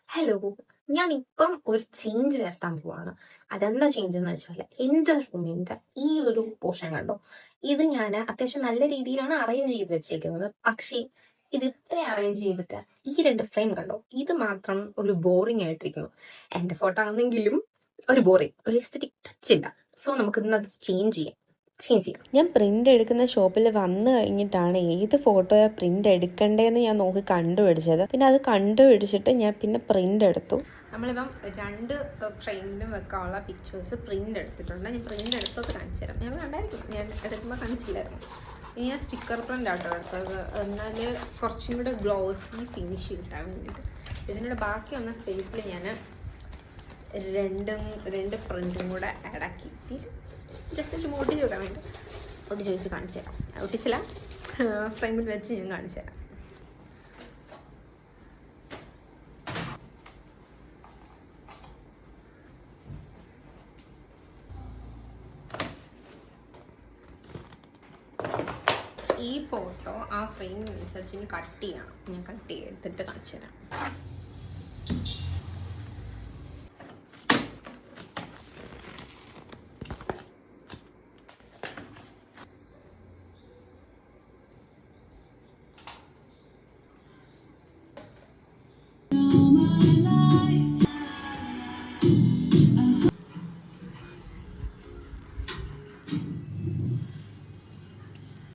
Hello, ഞാനിപ്പം ഒരു change വരുത്താൻ പോവാണ്. അതെന്താ ചേഞ്ച് എന്ന് വെച്ചാൽ എൻ്റെ റൂമിൻ്റെ ഈ ഒരു പോർഷൻ കണ്ടോ, ഇത് ഞാൻ അത്യാവശ്യം നല്ല രീതിയിലാണ് അറേഞ്ച് ചെയ്ത് വെച്ചേക്കുന്നത്. പക്ഷേ ഇത് ഇത്ര അറേഞ്ച് ചെയ്തിട്ട് ഈ രണ്ട് ഫ്രെയിം കണ്ടോ, ഇത് മാത്രം ഒരു ബോറിംഗ് ആയിട്ടിരിക്കുന്നു. എൻ്റെ ഫോട്ടോ ആണെങ്കിലും ഒരു ബോറിംഗ്, ഒരു എസ്തെറ്റിക് ടച്ച് ഇല്ല. സോ നമുക്ക് ഇന്നത് ചേഞ്ച് ചെയ്യാം. ഞാൻ പ്രിൻ്റ് എടുക്കുന്ന ഷോപ്പിൽ വന്നു കഴിഞ്ഞിട്ടാണ് ഏത് ഫോട്ടോയാണ് പ്രിൻ്റ് എടുക്കണ്ടേന്ന് ഞാൻ നോക്കി കണ്ടുപിടിച്ചത്. പിന്നെ അത് കണ്ടുപിടിച്ചിട്ട് ഞാൻ പിന്നെ പ്രിൻ്റ് എടുത്തു. നമ്മളിപ്പം രണ്ട് ഫ്രെയിമിലും വെക്കാനുള്ള പിക്ചേഴ്സ് പ്രിൻ്റ് എടുത്തിട്ടുണ്ട്. ഞാൻ പ്രിൻ്റ് എടുത്തത് കാണിച്ചു തരാം. നിങ്ങൾ കണ്ടായിരിക്കും, ഞാൻ എടുക്കുമ്പോൾ കാണിച്ചില്ലായിരുന്നു. ഇനി ഞാൻ സ്റ്റിക്കർ പ്രിൻ്റ് ആട്ടോ എടുത്തത്, എന്നാൽ കുറച്ചും കൂടെ ഗ്ലോസി ഫിനിഷ് കിട്ടാൻ വേണ്ടിയിട്ട്. ഇതിനോട് ബാക്കി വന്ന സ്പേസിൽ ഞാൻ രണ്ട് പ്രിൻറ്റും കൂടെ ആഡാക്കിയിട്ട് ജസ്റ്റ് ഒന്ന് ഒട്ടിച്ച് വെക്കാൻ വേണ്ടി ഒട്ടിച്ച് വെച്ച് കാണിച്ചു തരാം. ഒട്ടിച്ചില്ല, ഫ്രെയിമിൽ വെച്ച് ഞാൻ കാണിച്ചു തരാം. ഈ ഫോട്ടോ ആ ഫ്രെയിമിനനുസരിച്ച് ഇനി കട്ട് ചെയ്യണം. ഞാൻ കട്ട് ചെയ്തിട്ട് കാണിച്ചു തരാം.